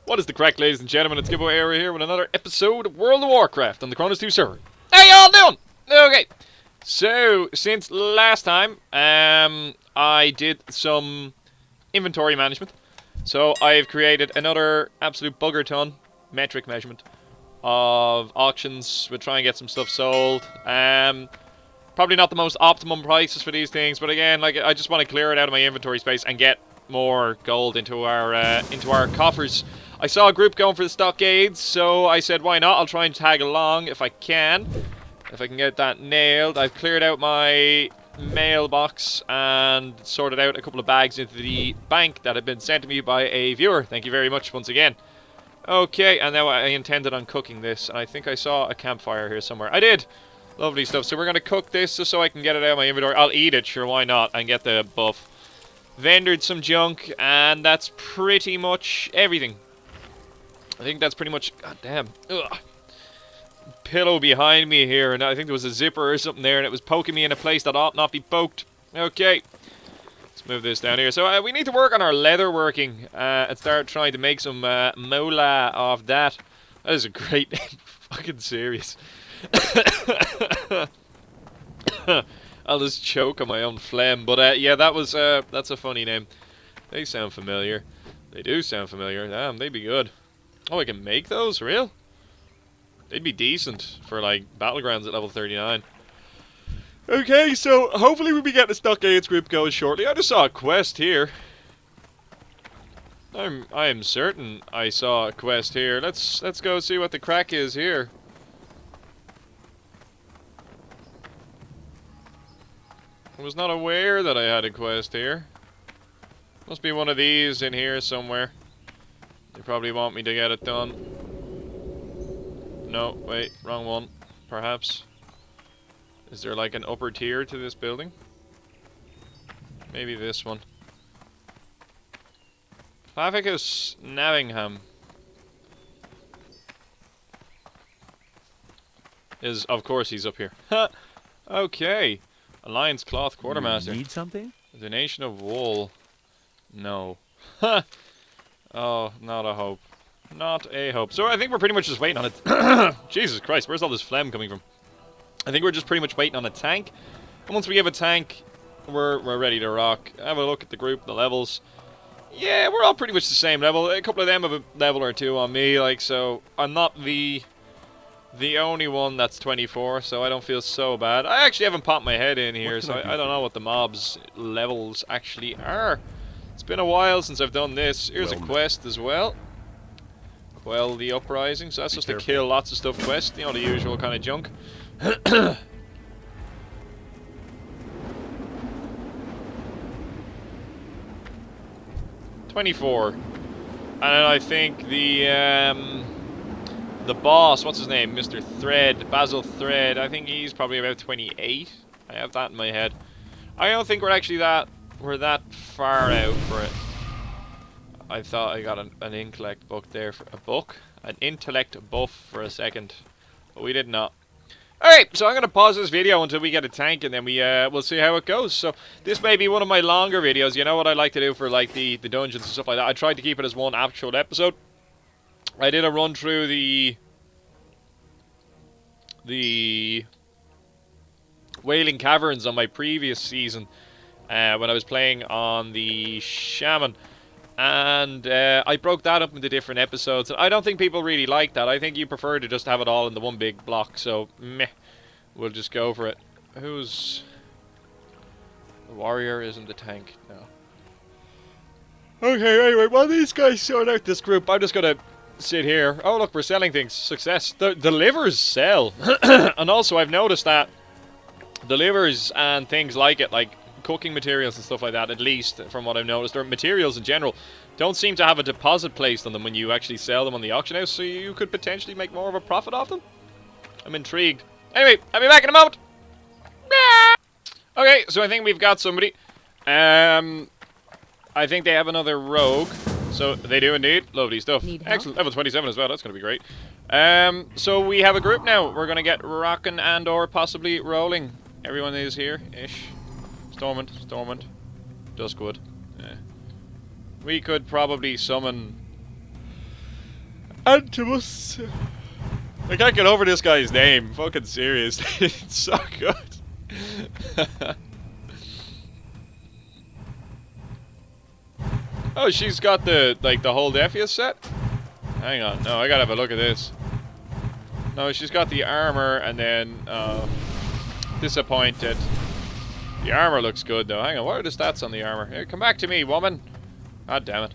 What is the crack, ladies and gentlemen? It's Gibboeire here with another episode of World of Warcraft on the Kronos 2 server. How y'all doing? Okay, so since last time, I did some inventory management. So I've created another absolute bugger ton metric measurement of auctions. We'll try and get some stuff sold. Probably not the most optimum prices for these things, but again, like I just want to clear it out of my inventory space and get more gold into our coffers. I saw a group going for the Stockades, so I said, why not? I'll try and tag along if I can. If I can get that nailed. I've cleared out my mailbox and sorted out a couple of bags into the bank that had been sent to me by a viewer. Thank you very much once again. Okay, and now I intended on cooking this, and I think I saw a campfire here somewhere. I did! Lovely stuff. So we're going to cook this just so I can get it out of my inventory. I'll eat it, sure, why not, and get the buff. Vendored some junk, and that's pretty much everything. I think that's pretty much... God damn. Ugh. Pillow behind me here, and I think there was a zipper or something there, and it was poking me in a place that ought not be poked. Okay. Let's move this down here. So we need to work on our leather working and start trying to make some mola off that. That is a great name. Fucking serious. I'll just choke on my own phlegm. But yeah, that's a funny name. They sound familiar. They do sound familiar. Damn, they'd be good. Oh, I can make those? Real? They'd be decent for, like, Battlegrounds at level 39. Okay, so hopefully we'll be getting a Stockades group going shortly. I just saw a quest here. I am certain I saw a quest here. Let's go see what the crack is here. I was not aware that I had a quest here. Must be one of these in here somewhere. They probably want me to get it done. No, wait, wrong one. Perhaps. Is there like an upper tier to this building? Maybe this one. Clavicus Navingham is, of course, he's up here. Okay. Alliance Cloth Quartermaster. Need something? The Nation of Wool. No. Oh, not a hope. Not a hope. So I think we're pretty much just waiting on it. Jesus Christ, where's all this phlegm coming from? I think we're just pretty much waiting on a tank. And once we have a tank, we're ready to rock. Have a look at the group, the levels. Yeah, we're all pretty much the same level. A couple of them have a level or two on me, like, so I'm not the only one that's 24, so I don't feel so bad. I actually haven't popped my head in here, so I don't know what the mobs' levels actually are. It's been a while since I've done this. Here's a quest as well. Quell the Uprising, so that's just a kill lots of stuff quest, you know, the usual kind of junk. 24. And I think the boss, what's his name? Mr. Thredd, Basil Thredd, I think he's probably about 28. I have that in my head. I don't think we're that far out for it. I thought I got an intellect book there for a book? An intellect buff for a second. But we did not. Alright, so I'm going to pause this video until we get a tank and then we'll see how it goes. So this may be one of my longer videos. You know what I like to do for like the dungeons and stuff like that? I tried to keep it as one actual episode. I did a run through the Wailing Caverns on my previous season when I was playing on the Shaman. And I broke that up into different episodes. I don't think people really like that. I think you prefer to just have it all in the one big block. So, meh. We'll just go for it. Who's... The warrior isn't the tank. No. Okay, anyway, while these guys sort out this group, I'm just gonna sit here. Oh, look, we're selling things. Success. The livers sell. And also, I've noticed that the livers and things like it, like cooking materials and stuff like that, at least from what I've noticed, or materials in general, don't seem to have a deposit placed on them when you actually sell them on the auction house, so you could potentially make more of a profit off them. I'm intrigued. Anyway, I'll be back in a moment. Okay, so I think we've got somebody. I think they have another rogue. So they do indeed. Lovely stuff. Excellent. Level 27 as well. That's going to be great. So we have a group now. We're going to get rocking and or possibly rolling. Everyone is here-ish. Stormont, Duskwood. Yeah. We could probably summon Antimus. I can't get over this guy's name. Fucking serious. It's so good. Oh, she's got the, like, the whole Defius set? Hang on. No, I gotta have a look at this. No, she's got the armor and then, disappointed. The armor looks good, though. Hang on, what are the stats on the armor? Here, come back to me, woman. God damn it.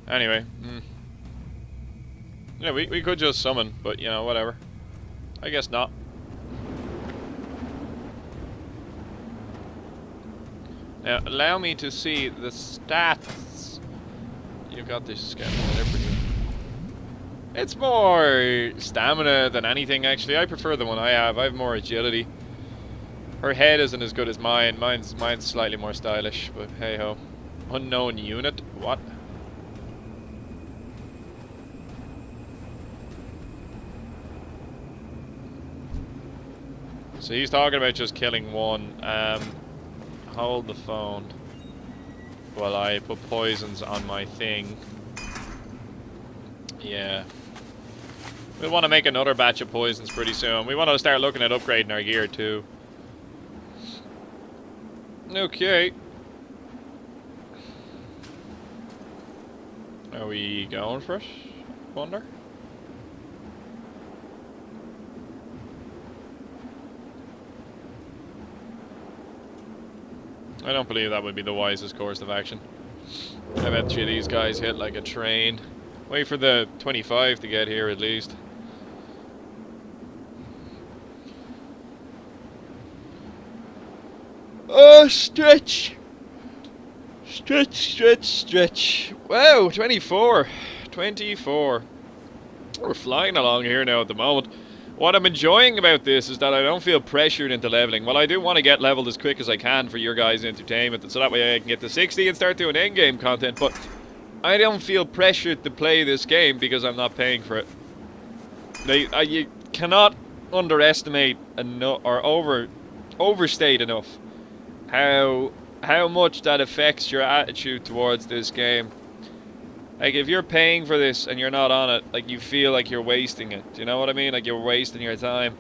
Anyway. Yeah, we could just summon, but, you know, whatever. I guess not. Now, allow me to see the stats. You've got this scan there for you. It's more stamina than anything, actually. I prefer the one I have. I have more agility. Her head isn't as good as mine. Mine's slightly more stylish, but hey-ho. Unknown unit? What? So he's talking about just killing one. Hold the phone while I put poisons on my thing. Yeah. We'll want to make another batch of poisons pretty soon. We want to start looking at upgrading our gear too. Okay. Are we going for it? Wonder? I don't believe that would be the wisest course of action. I bet you these guys hit like a train. Wait for the 25 to get here at least. Oh, stretch! Stretch, stretch, stretch. Wow, 24. 24. We're flying along here now at the moment. What I'm enjoying about this is that I don't feel pressured into leveling. Well, I do want to get leveled as quick as I can for your guys' entertainment, so that way I can get to 60 and start doing endgame content, but I don't feel pressured to play this game because I'm not paying for it. You cannot underestimate or overstate enough how much that affects your attitude towards this game. Like, if you're paying for this and you're not on it, like, you feel like you're wasting it. Do you know what I mean? Like, you're wasting your time.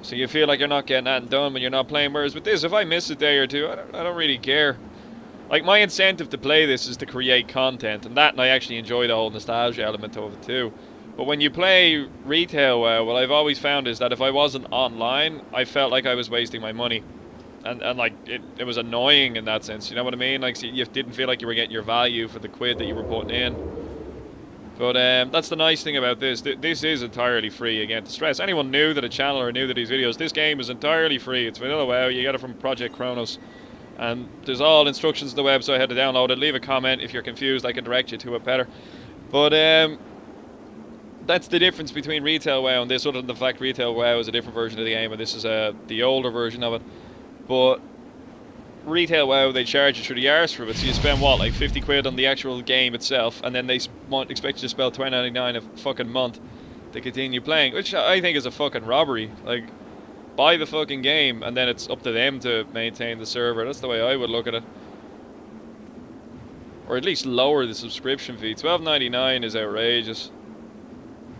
So you feel like you're not getting that done when you're not playing. Whereas with this, if I miss a day or two, I don't really care. Like, my incentive to play this is to create content. And I actually enjoy the whole nostalgia element of it too. But when you play retail WoW, what I've always found is that if I wasn't online, I felt like I was wasting my money. And like, it was annoying in that sense, you know what I mean? Like, so you didn't feel like you were getting your value for the quid that you were putting in. But that's the nice thing about this. This is entirely free, again, to stress. Anyone new to the channel or new to these videos, this game is entirely free. It's vanilla WoW, you get it from Project Kronos. And there's all instructions on the website how to download it. Leave a comment if you're confused, I can direct you to it better. But that's the difference between retail WoW and this, other than the fact retail WoW is a different version of the game, and this is the older version of it. But retail WoW, they charge you through the arse for it, so you spend what, like 50 quid on the actual game itself, and then they expect you to spend $20.99 a fucking month to continue playing, which I think is a fucking robbery. Like, buy the fucking game, and then it's up to them to maintain the server. That's the way I would look at it. Or at least lower the subscription fee. $12.99 is outrageous.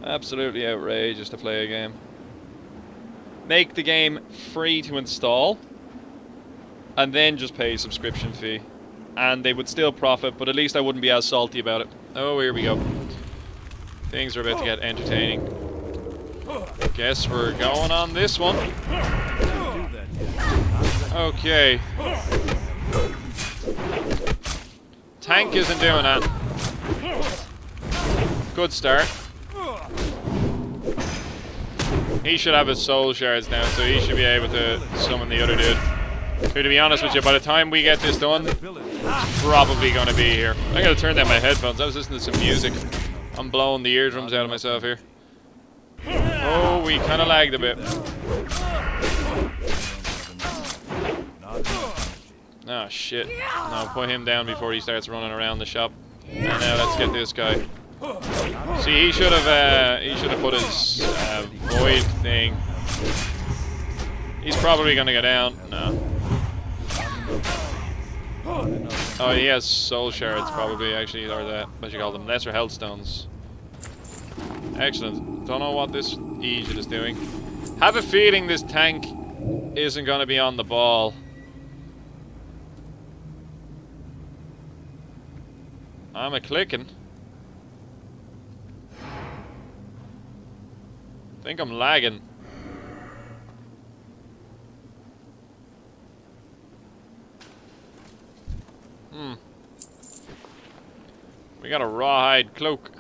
Absolutely outrageous to play a game. Make the game free to install, and then just pay a subscription fee, and they would still profit, but at least I wouldn't be as salty about it. Oh, here we go. Things are about to get entertaining. Guess we're going on this one. Okay. Tank isn't doing that. Good start. He should have his soul shards now, so he should be able to summon the other dude. Who, to be honest with you, by the time we get this done, it's probably going to be here. I gotta turn down my headphones. I was listening to some music. I'm blowing the eardrums out of myself here. Oh, we kind of lagged a bit. Oh, shit. No, put him down before he starts running around the shop. And now let's get this guy. See, he should have put his void thing. He's probably gonna go down. No. Oh, he has soul shards, probably, actually, or the, what you call them, lesser health stones. Excellent. Don't know what this Egypt is doing. Have a feeling this tank isn't going to be on the ball. I'm a-clicking. Think I'm lagging. We got a rawhide cloak.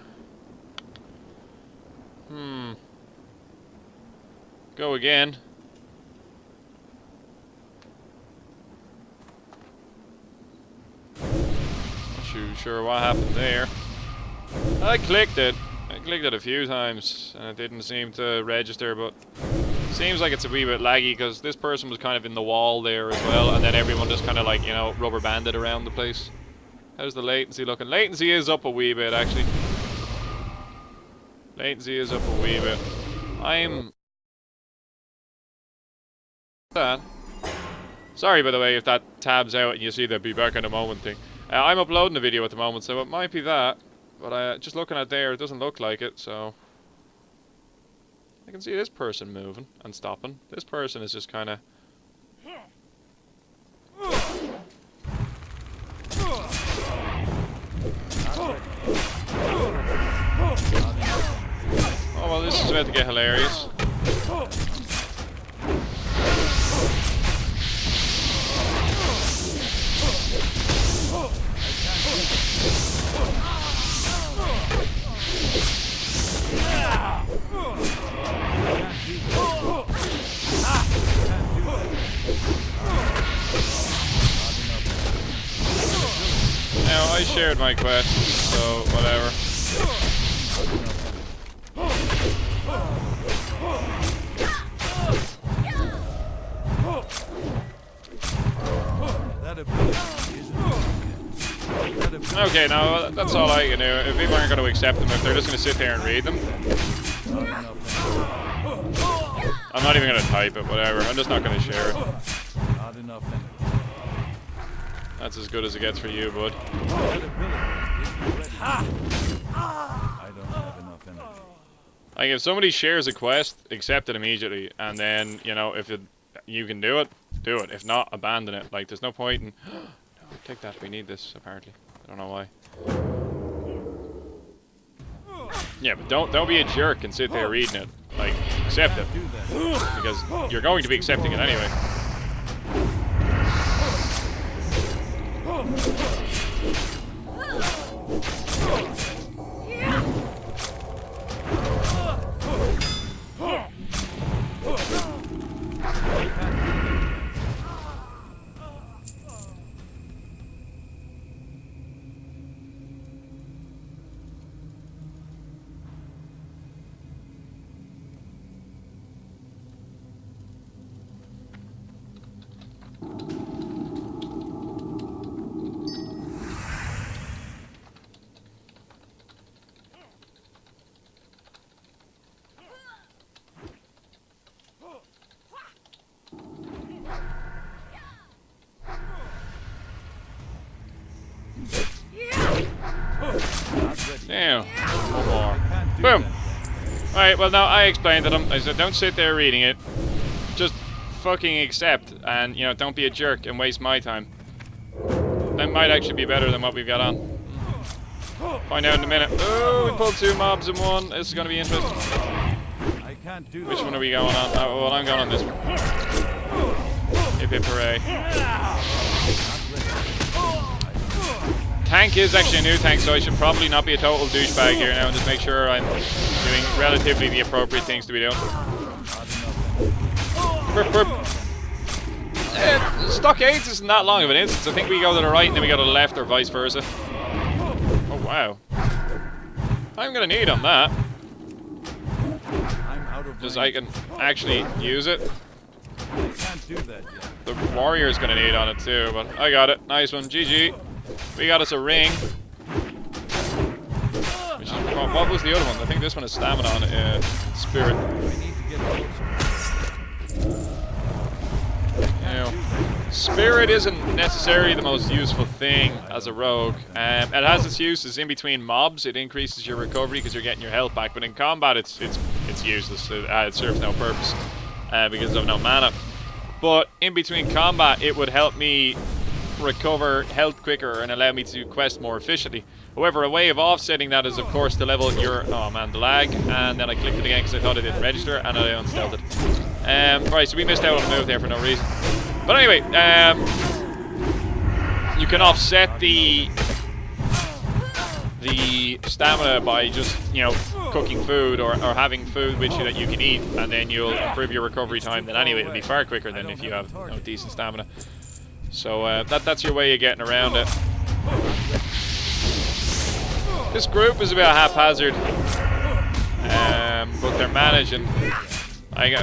Go again. Not too sure what happened there. I clicked it. I clicked it a few times and it didn't seem to register, but seems like it's a wee bit laggy because this person was kind of in the wall there as well, and then everyone just kind of like, you know, rubber banded around the place. How's the latency looking? Latency is up a wee bit, actually. Latency is up a wee bit. I'm... Sorry, by the way, if that tabs out and you see the be back in a moment thing. I'm uploading a video at the moment, so it might be that. But just looking at there, it doesn't look like it, so... I can see this person moving and stopping. This person is just kind of... Oh, well, this is about to get hilarious. Now, I shared my quest, so whatever. Okay, now that's all I can do. If people aren't going to accept them, if they're just going to sit there and read them, I'm not even going to type it, whatever. I'm just not going to share it. That's as good as it gets for you, bud. Like, if somebody shares a quest, accept it immediately, and then, you know, if you can do it, do it. If not, abandon it. Like, there's no point in... No, take that. We need this, apparently. I don't know why. Yeah, but don't be a jerk and sit there reading it. Like, accept it. Because you're going to be accepting it anyway. Damn. One more. Boom. Alright, well now I explained to them. I said don't sit there reading it. Just fucking accept and, you know, don't be a jerk and waste my time. That might actually be better than what we've got on. Find out in a minute. Oh, we pulled 2 mobs in one. This is going to be interesting. Which one are we going on? Oh, well, I'm going on this one. Hip hip hooray. Tank is actually a new tank, so I should probably not be a total douchebag here now and just make sure I'm doing relatively the appropriate things to be doing. Burp, burp. Stockades isn't that long of an instance. I think we go to the right and then we go to the left or vice versa. Oh, wow. I'm going to need on that. Just I can actually use it. The warrior's going to need on it too, but I got it. Nice one. GG. We got us a ring. Which is, what was the other one? I think this one is stamina on it. Spirit. Ew. Spirit isn't necessarily the most useful thing as a rogue. It has its uses in between mobs. It increases your recovery because you're getting your health back. But in combat, it's useless. It serves no purpose because of no mana. But in between combat, it would help me recover health quicker and allow me to quest more efficiently. However, a way of offsetting that is, of course, to level your... Oh man, the lag. And then I clicked it again because I thought it didn't register, and I unstealthed it. Right, so we missed out on a move there for no reason. But anyway, you can offset the stamina by just, you know, cooking food or having food with you that you can eat, and then you'll improve your recovery time. Then anyway, it'll be far quicker than if you have, you know, decent stamina. So that's your way of getting around it. This group is a bit haphazard, but they're managing.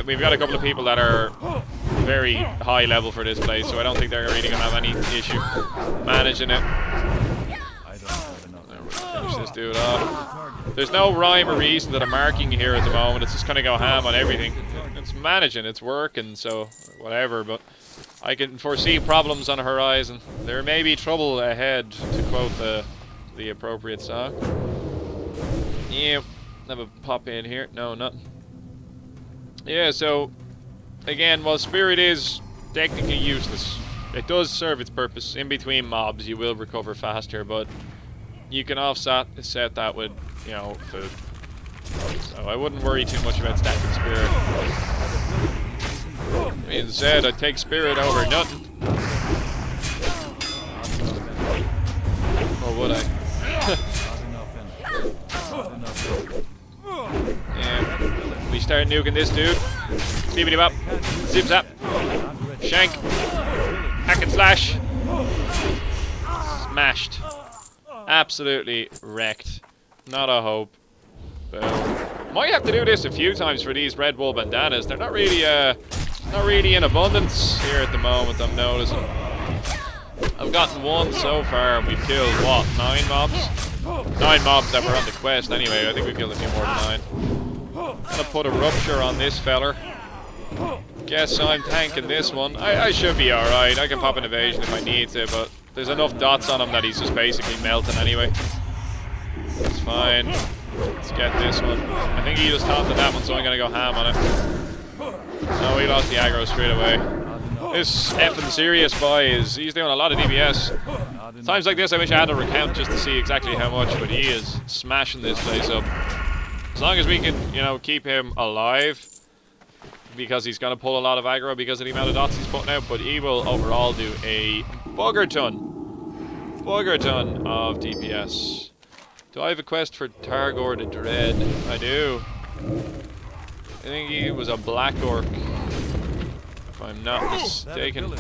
We've got a couple of people that are very high level for this place, so I don't think they're really going to have any issue managing it. Finish this dude off. There's no rhyme or reason that I'm marking here at the moment. It's just going to go ham on everything. It's managing, it's working, so whatever, but I can foresee problems on the horizon. There may be trouble ahead, to quote the appropriate song. Yeah, have a pop in here. No, nothing. Yeah, so again, while Spirit is technically useless, it does serve its purpose. In between mobs, you will recover faster, but you can offset that with, you know, food. So I wouldn't worry too much about stacking Spirit. That being said, I'd take Spirit over nothing. Or would I? Yeah. We start nuking this dude. Beepity bop. Zip zap. Shank. Hack and slash. Smashed. Absolutely wrecked. Not a hope. Boom. Might have to do this a few times for these red wool bandanas. They're not really in abundance here at the moment, I'm noticing. I've gotten one so far, and we've killed, what, 9 mobs? 9 mobs that were on the quest anyway. I think we killed a few more than 9. Gonna put a rupture on this feller. Guess I'm tanking this one. I should be alright. I can pop an evasion if I need to, but there's enough dots on him that he's just basically melting anyway. It's fine. Let's get this one. I think he just taunted that one, so I'm gonna go ham on it. No, he lost the aggro straight away. This effing serious boy he's doing a lot of DPS. Times like this I wish I had a recount just to see exactly how much, but he is smashing this place up. As long as we can, you know, keep him alive, because he's going to pull a lot of aggro because of the amount of dots he's putting out, but he will overall do a bugger ton of DPS. Do I have a quest for Targor the Dread? I do. I think he was a black orc, if I'm not mistaken.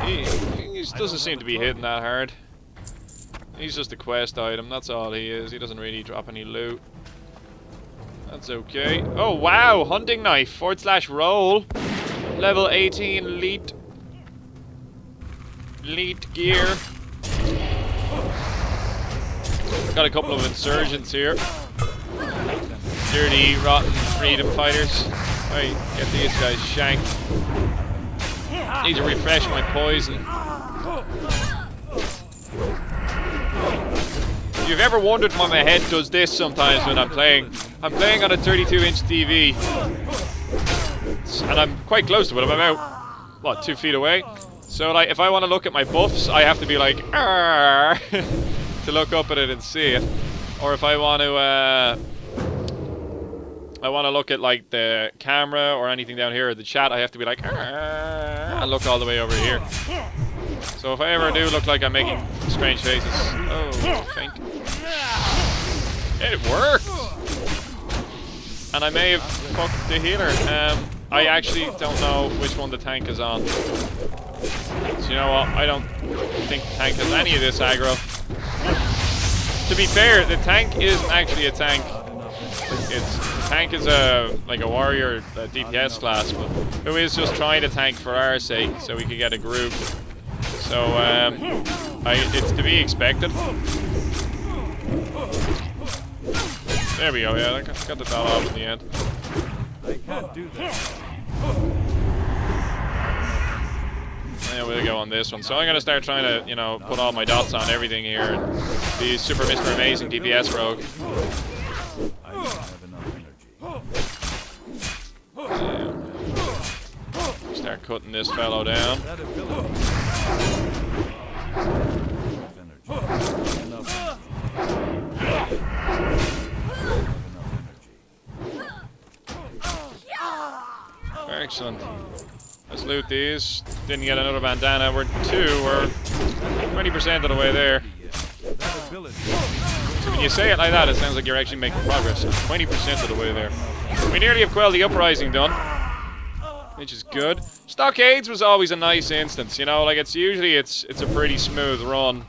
He just doesn't seem to be hitting that hard. He's just a quest item, that's all he is. He doesn't really drop any loot. That's okay. Oh wow, hunting knife, / roll. Level 18 elite gear. Got a couple of insurgents here. Dirty, rotten freedom fighters. Right, get these guys shanked. Need to refresh my poison. If you've ever wondered why my head does this sometimes when I'm playing on a 32-inch TV. And I'm quite close to it. I'm about, what, 2 feet away? So like, if I want to look at my buffs, I have to be like, arr, to look up at it and see it. Or if I want to look at like the camera or anything down here or the chat, I have to be like, arr, and look all the way over here. So if I ever do look like I'm making strange faces, oh, faint. It worked! And I may have fucked the healer. I actually don't know which one the tank is on. So you know what, I don't think the tank has any of this aggro. To be fair, the tank isn't actually a tank. The tank is like a warrior, a DPS class, but who is just trying to tank for our sake, so we can get a group. So it's to be expected. There we go, yeah, I got the dot off in the end. I can't do that. Yeah, we'll go on this one. So I'm gonna start trying to, you know, put all my dots on everything here and be super Mr. Amazing DPS rogue. I don't have enough energy. Start cutting this fellow down. That ability. Enough energy. Excellent. Let's loot these. Didn't get another bandana. We're 20% of the way there. That ability. So when you say it like that, it sounds like you're actually making progress. 20% of the way there. We nearly have Quell the Uprising done, which is good. Stockades was always a nice instance, you know, like it's usually it's a pretty smooth run.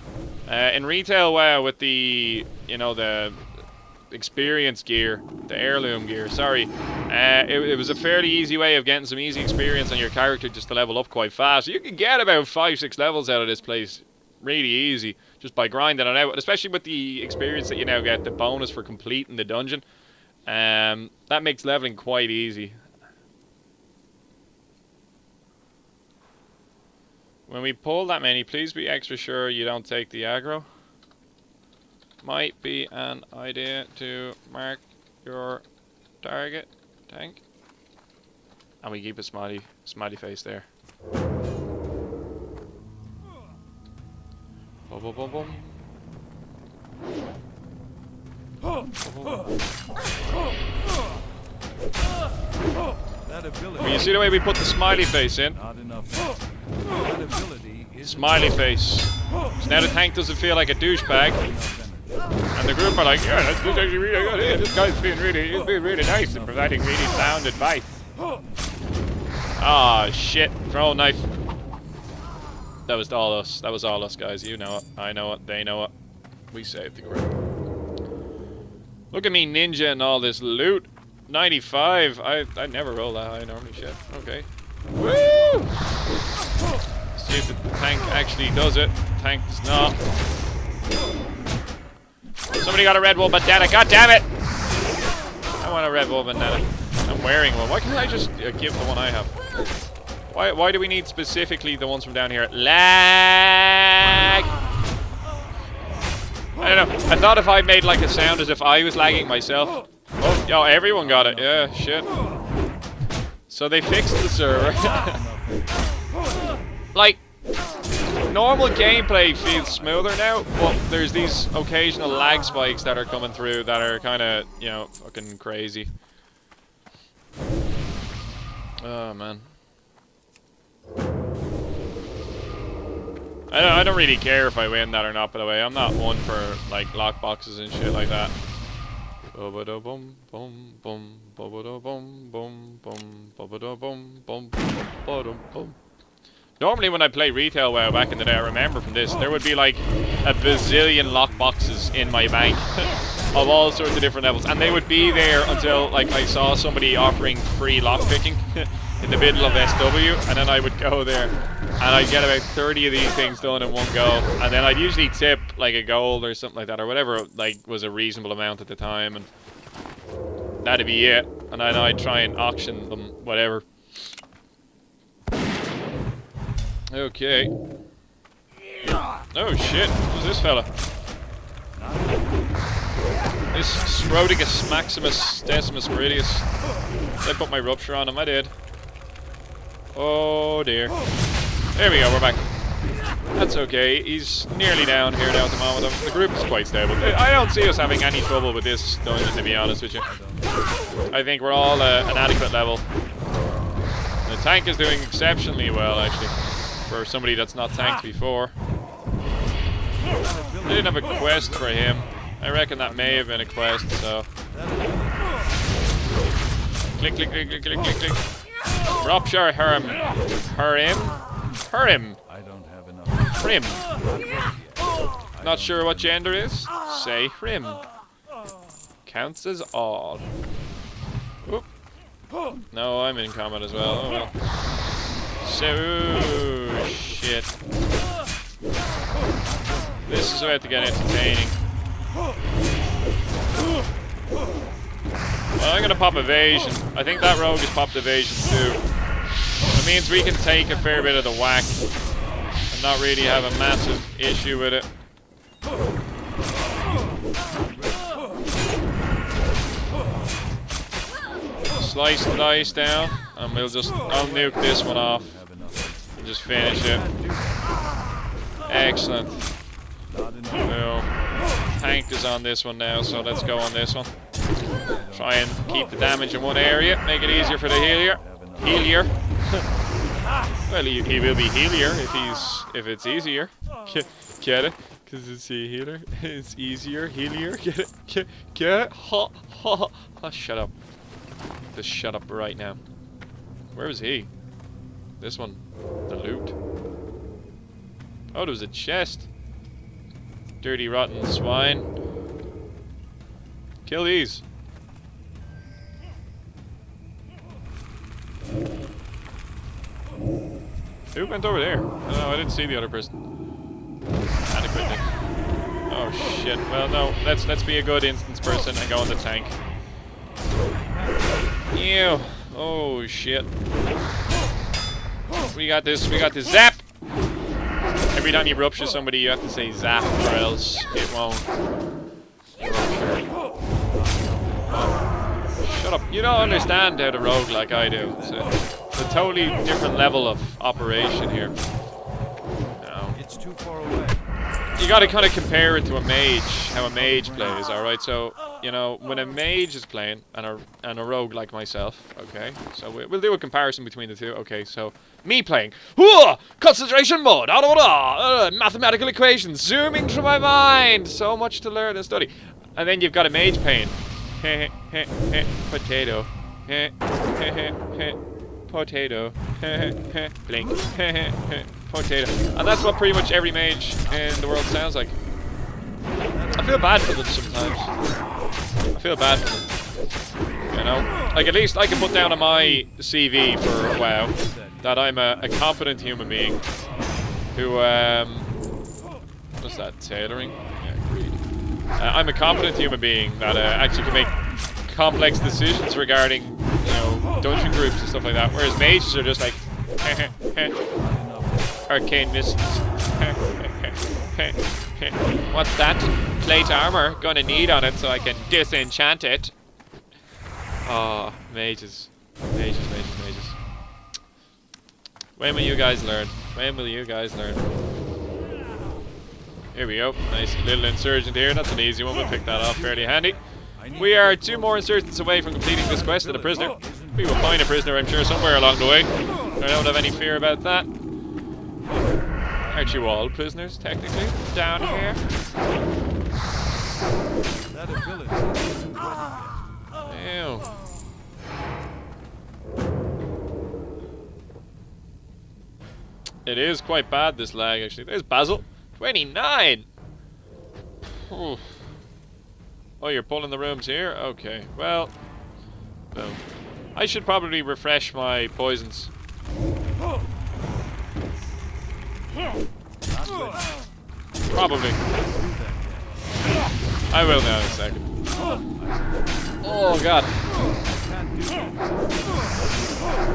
In retail WoW with the, you know, the experience gear, the heirloom gear, sorry, it was a fairly easy way of getting some easy experience on your character just to level up quite fast. You can get about 5-6 levels out of this place really easy just by grinding it out, especially with the experience that you now get, the bonus for completing the dungeon. That makes leveling quite easy. When we pull that many, please be extra sure you don't take the aggro. Might be an idea to mark your target tank. And we keep a smiley face there. Boom, boom, boom, boom. That ability. Well, you see the way we put the smiley face in? Not enough. That ability is Smiley face. So now the tank doesn't feel like a douchebag. And the group are like, yeah, that's actually really good. Yeah, this guy's being really nice and providing really sound advice. Ah, shit. Throw a knife. That was all us. That was all us, guys. You know it. I know it. They know it. We saved the group. Look at me ninja and all this loot. 95. I never roll that high normally. Shit. Okay. Woo! See if the tank actually does it. Tank does not. Somebody got a red wool bandana. God damn it! I want a red wool bandana. I'm wearing one. Why can't I just give the one I have? Why do we need specifically the ones from down here? Lag! I don't know. I thought if I made like a sound as if I was lagging myself. Oh, yo, everyone got it. Yeah, shit. So they fixed the server. Like, normal gameplay feels smoother now, but there's these occasional lag spikes that are coming through that are kind of, you know, fucking crazy. Oh, man. I don't really care if I win that or not, by the way. I'm not one for, like, lockboxes and shit like that. Boom, boom, boom, boom, boom, boom, boom, boom, boom. Normally when I play retail WoW back in the day, I remember from this, there would be like a bazillion lockboxes in my bank of all sorts of different levels. And they would be there until like I saw somebody offering free lockpicking in the middle of SW, and then I would go there and I'd get about 30 of these things done in one go. And then I'd usually tip like a gold or something like that, or whatever like was a reasonable amount at the time, and that'd be it. And then I'd try and auction them, whatever. Okay. Oh shit, who's this fella? This Scroticus Maximus Decimus Meridius. Did I put my rupture on him? I did. Oh dear. There we go, we're back. That's okay, he's nearly down here now at the moment. The group is quite stable. I don't see us having any trouble with this dungeon, to be honest with you. I think we're all an adequate level. The tank is doing exceptionally well, actually, for somebody that's not tanked before. I didn't have a quest for him. I reckon that may have been a quest, so... Click, click, click, click, click, click, click. Rupture Herm. Herm. I don't have enough. Hrim. Not sure what gender is? Say Hrim. Counts as all. Oop. No, I'm in combat as well. Oh well. So shit. This is about to get entertaining. Well, I'm gonna pop evasion. I think that rogue has popped evasion too. It means we can take a fair bit of the whack and not really have a massive issue with it. Slice the dice down, and we'll just nuke this one off and just finish it. Excellent. Boom. Tank is on this one now, so let's go on this one. Try and keep the damage in one area, make it easier for the healer. Well, he will be healier if it's easier. Get it? Because it's a healer. It's easier, healier. Get it? Get it? Ha ha ha! Shut up. Just shut up right now. Where was he? This one. The loot. Oh, there was a chest. Dirty, rotten swine. Kill these. Who went over there? Oh, no, I didn't see the other person. Adequately. Oh shit. Well, no. Let's be a good instance person and go on the tank. Ew. Oh shit. We got this. We got this. Zap. Every time you rupture somebody, you have to say zap, or else it won't. Shut up. You don't understand how to rogue like I do. It's a totally different level of operation here. No. It's too far away. You gotta kind of compare it to a mage, how a mage plays, alright? So, you know, when a mage is playing, and a rogue like myself, okay? So we'll do a comparison between the two. Okay, so me playing, concentration mode, mathematical equations zooming through my mind, so much to learn and study. And then you've got a mage playing, potato, potato, blink, potato. And that's what pretty much every mage in the world sounds like. I feel bad for them sometimes. I feel bad for them. You know? Like, at least I can put down on my CV for WoW that I'm a competent human being who, what's that, tailoring? Yeah, agreed. I'm a competent human being that actually can make complex decisions regarding, you know, dungeon groups and stuff like that, whereas mages are just like, arcane mists. What's that? Plate armor. Gonna need on it so I can disenchant it. Oh, mages. Mages. When will you guys learn? When will you guys learn? Here we go. Nice little insurgent here. That's an easy one. We'll pick that off fairly handy. We are 2 more insurgents away from completing this quest with a prisoner. We will find a prisoner, I'm sure, somewhere along the way. I don't have any fear about that. Aren't you all prisoners, technically, down here? That ability isn't ready yet. Ew. It is quite bad, this lag, actually. There's Basil. 29! Oof. Oh, you're pulling the rooms here? Okay, well... No. I should probably refresh my poisons. Probably. I will now in a second. Oh, God.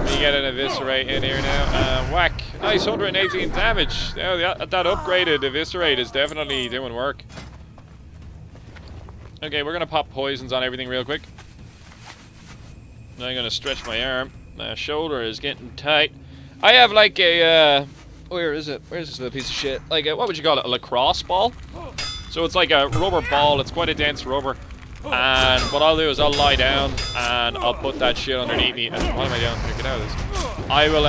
We get an eviscerate in here now. Whack. Nice, 118 damage. Oh, that upgraded eviscerate is definitely doing work. Okay, we're gonna pop poisons on everything real quick. I'm gonna stretch my arm. My shoulder is getting tight. I have like a, where is it? Where's this little piece of shit? Like a, what would you call it? A lacrosse ball? So it's like a rubber ball. It's quite a dense rubber. And what I'll do is I'll lie down and I'll put that shit underneath me. And what am I doing? Get out of this. I will,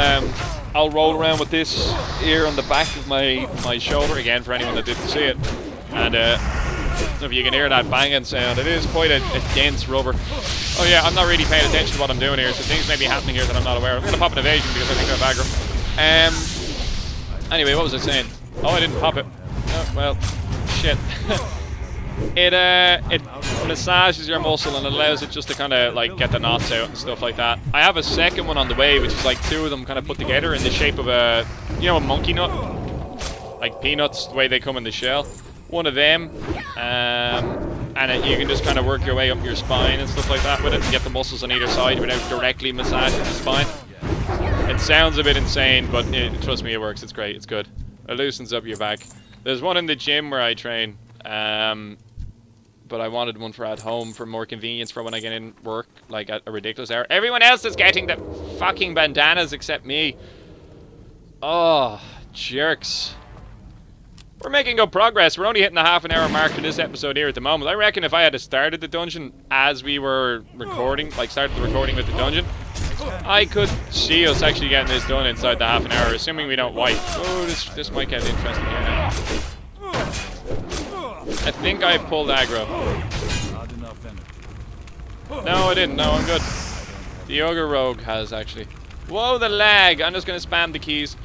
I'll roll around with this here on the back of my shoulder again for anyone that didn't see it. And if you can hear that banging sound, it is quite a dense rubber. Oh yeah, I'm not really paying attention to what I'm doing here, so things may be happening here that I'm not aware of. I'm gonna pop an evasion because I think I'm aggro. Anyway, what was I saying? Oh, I didn't pop it. Oh, well, shit. It massages your muscle and allows it just to kind of like get the knots out and stuff like that. I have a second one on the way, which is like 2 of them kind of put together in the shape of a, you know, a monkey nut, like peanuts, the way they come in the shell. One of them, and you can just kind of work your way up your spine and stuff like that with it, and get the muscles on either side without directly massaging the spine. It sounds a bit insane, but trust me, it works. It's great. It's good. It loosens up your back. There's one in the gym where I train, but I wanted one for at home for more convenience for when I get in work, like at a ridiculous hour. Everyone else is getting the fucking bandanas except me. Oh, jerks. We're making good progress. We're only hitting the half-an-hour mark for this episode here at the moment. I reckon if I had started the dungeon as we were recording, like started the recording with the dungeon, I could see us actually getting this done inside the half an hour, assuming we don't wipe. Oh, this might get interesting here now. I think I pulled aggro. No, I didn't. No, I'm good. The Ogre Rogue has actually. Whoa, the lag! I'm just going to spam the keys.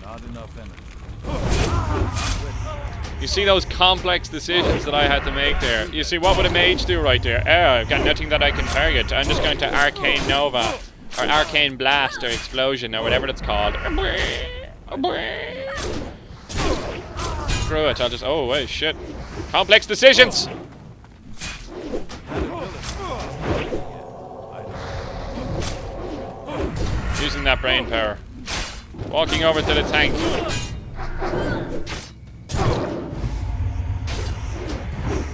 You see those complex decisions that I had to make there? You see, what would a mage do right there? Oh, I've got nothing that I can target. I'm just going to Arcane Nova. Or Arcane Blast, or Explosion, or whatever it's called. Screw it, I'll just... Oh, wait, shit. Complex decisions! Using that brain power. Walking over to the tank.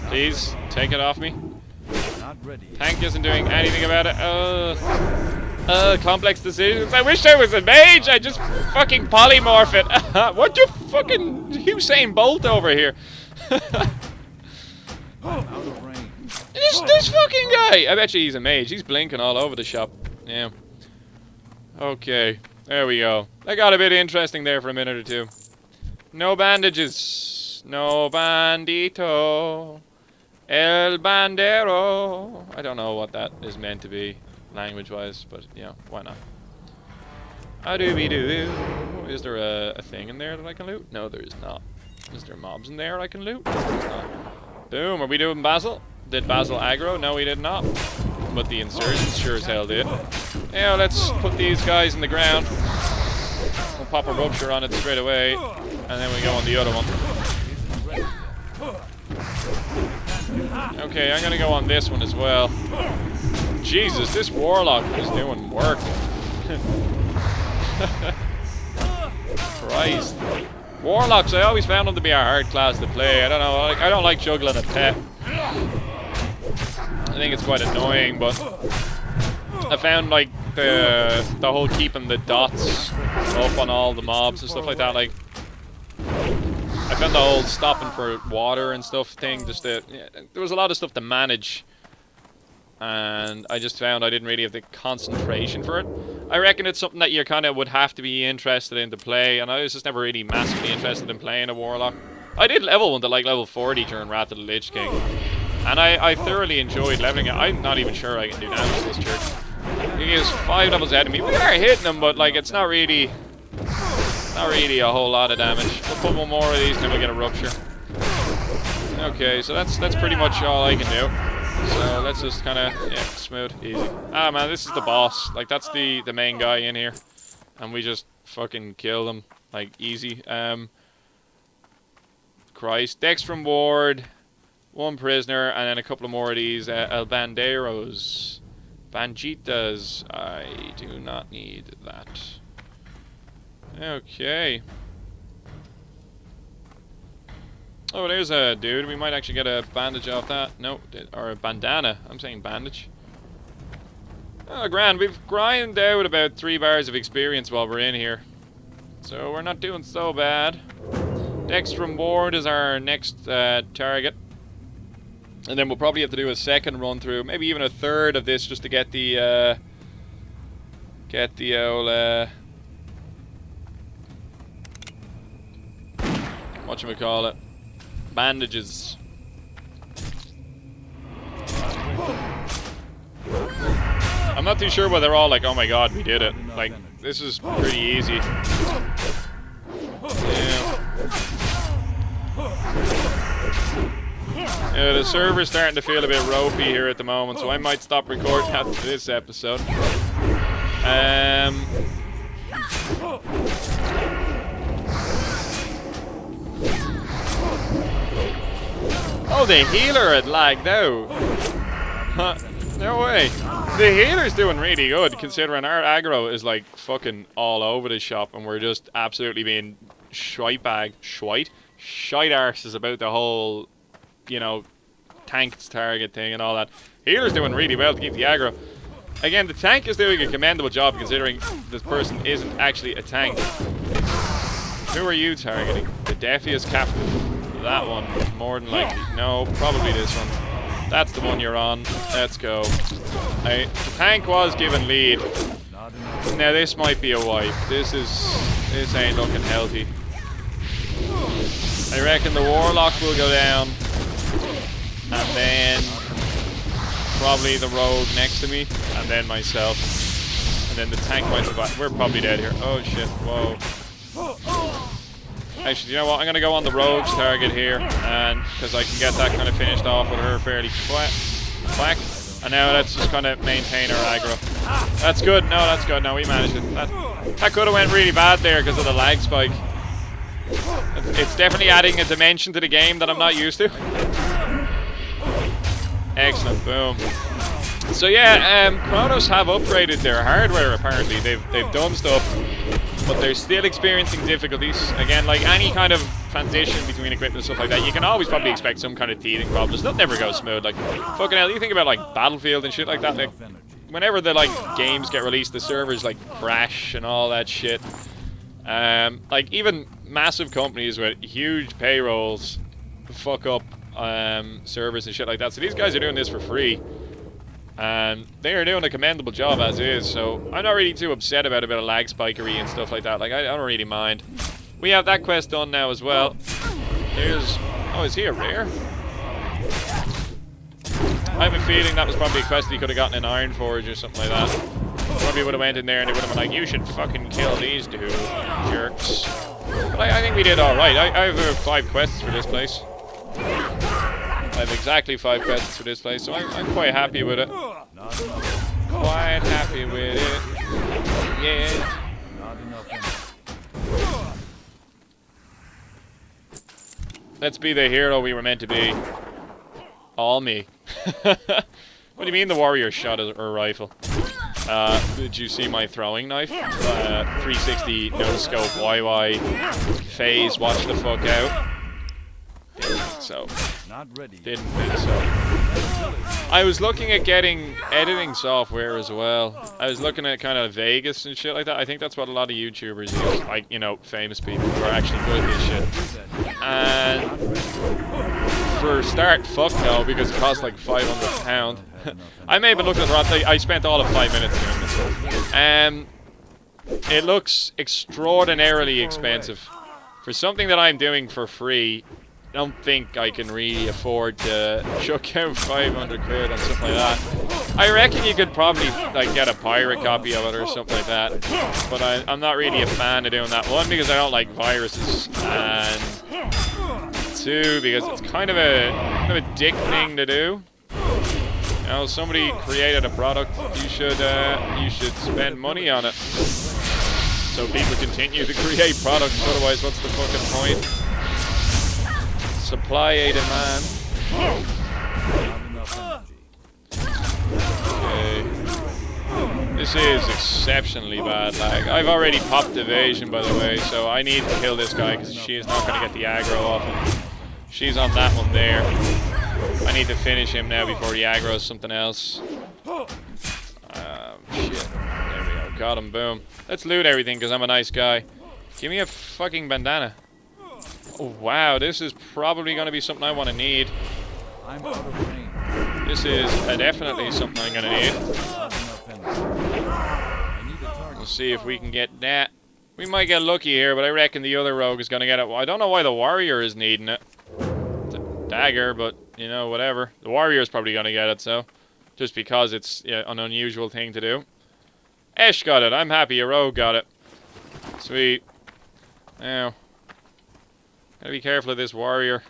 Please, take it off me. Tank isn't doing anything about it. Complex decisions. I wish I was a mage. I just fucking polymorph it. What you fucking Usain Bolt over here? This fucking guy. I bet you he's a mage. He's blinking all over the shop. Yeah. Okay. There we go. That got a bit interesting there for a minute or two. No bandages. No bandito. El bandero. I don't know what that is meant to be language-wise, but yeah, why not? A-doo-be-doo. Is there a thing in there that I can loot? No, there is not. Is there mobs in there I can loot? Boom, are we doing Basil? Did Basil aggro? No, we did not. But the insurgents sure as hell did. Yeah, let's put these guys in the ground. We'll pop a rupture on it straight away, and then we go on the other one. Okay, I'm gonna go on this one as well. Jesus, this warlock is doing work. Christ. Warlocks, I always found them to be a hard class to play. I don't know, I don't like juggling a pet. I think it's quite annoying, but I found like the whole keeping the dots up on all the mobs and stuff like that, like I found the whole stopping for water and stuff thing, just there was a lot of stuff to manage, and I just found I didn't really have the concentration for it. I reckon it's something that you kind of would have to be interested in to play, and I was just never really massively interested in playing a warlock. I did level one to like level 40 during Wrath of the Lich King, and I thoroughly enjoyed leveling it. I'm not even sure I can do damage to this jerk. He is 5 levels ahead of me. We are hitting him, but like it's not really a whole lot of damage. We'll put one more of these and then we'll get a rupture. Okay, so that's pretty much all I can do. So let's just kind of, yeah, smooth, easy. Ah man, this is the boss. Like that's the main guy in here, and we just fucking kill them like easy. Christ, Dex from Ward, one prisoner, and then a couple of more of these El Banderos, Banjitas. I do not need that. Okay. Oh, there's a dude. We might actually get a bandage off that. No, or a bandana. I'm saying bandage. Oh, grand. We've grinded out about 3 bars of experience while we're in here. So we're not doing so bad. Dex from Ward is our next target. And then we'll probably have to do a second run through. Maybe even a third of this just to get the old... whatchamacallit, bandages. I'm not too sure whether they're all like, oh my god, we did it. Like, this is pretty easy. Yeah, the server's starting to feel a bit ropey here at the moment, so I might stop recording after this episode. Oh Oh, the healer had lagged out. Huh, no way. The healer's doing really good, considering our aggro is like fucking all over the shop, and we're just absolutely being shite arses about the whole, you know, tank's target thing and all that. Healer's doing really well to keep the aggro. Again, the tank is doing a commendable job, considering this person isn't actually a tank. Who are you targeting? The deafiest captain. That one, more than likely. No, probably this one. That's the one you're on. Let's go. The tank was given lead. Now this might be a wipe. This ain't looking healthy. I reckon the warlock will go down, and then probably the rogue next to me, and then myself, and then the tank might survive. We're probably dead here. Oh shit! Whoa. Actually, you know what? I'm gonna go on the rogue's target here, and because I can get that kind of finished off with her fairly quick. And now let's just kind of maintain our aggro. That's good. No, that's good. No, we managed it. That could have went really bad there because of the lag spike. It's definitely adding a dimension to the game that I'm not used to. Excellent. Boom. So yeah, Kronos have upgraded their hardware. Apparently, they've done stuff, but they're still experiencing difficulties. Again, like any kind of transition between equipment and stuff like that, you can always probably expect some kind of teething problems. They'll never go smooth. Like, fucking hell, you think about like Battlefield and shit like that. Like, whenever the like games get released, the servers like crash and all that shit. Like even massive companies with huge payrolls fuck up servers and shit like that. So these guys are doing this for free. And they are doing a commendable job as is, so I'm not really too upset about a bit of lag spikery and stuff like that. Like, I don't really mind. We have that quest done now as well. Oh, is he a rare? I have a feeling that was probably a quest he could have gotten in Iron Forge or something like that. Probably would have went in there and they would have been like, you should fucking kill these two jerks. But I think we did alright. I have 5 quests for this place. I have exactly 5 quests for this place, so I'm quite happy with it. Quite happy with it. Yeah. Let's be the hero we were meant to be. All me. What do you mean the warrior shot a rifle? Did you see my throwing knife? 360 no scope YY phase, watch the fuck out. Didn't think so. Didn't think so. I was looking at getting editing software as well. I was looking at kind of Vegas and shit like that. I think that's what a lot of YouTubers use. Like, you know, famous people who are actually good at this shit. And for a start, fuck no, because it costs like £500. I may have been looking at the I spent all of 5 minutes doing this. It looks extraordinarily expensive. For something that I'm doing for free, I don't think I can really afford to chuck out 500 quid on something like that. I reckon you could probably like get a pirate copy of it or something like that. But I'm not really a fan of doing that. 1, because I don't like viruses, and 2, because it's kind of a dick thing to do. You know, somebody created a product, you should spend money on it. So people continue to create products, otherwise what's the fucking point? Supply a demand. Okay. This is exceptionally bad lag. I've already popped evasion, by the way, so I need to kill this guy because she is not going to get the aggro off him. She's on that one there. I need to finish him now before he aggroes something else. Shit. There we go. Got him. Boom. Let's loot everything because I'm a nice guy. Give me a fucking bandana. Oh, wow, this is probably going to be something I want to need. I'm out of range. This is definitely something I'm going to need. We'll see if we can get that. We might get lucky here, but I reckon the other rogue is going to get it. I don't know why the warrior is needing it. It's a dagger, but, you know, whatever. The warrior is probably going to get it, so. Just because it's an unusual thing to do. Esh got it. I'm happy a rogue got it. Sweet. Now. Gotta be careful of this warrior.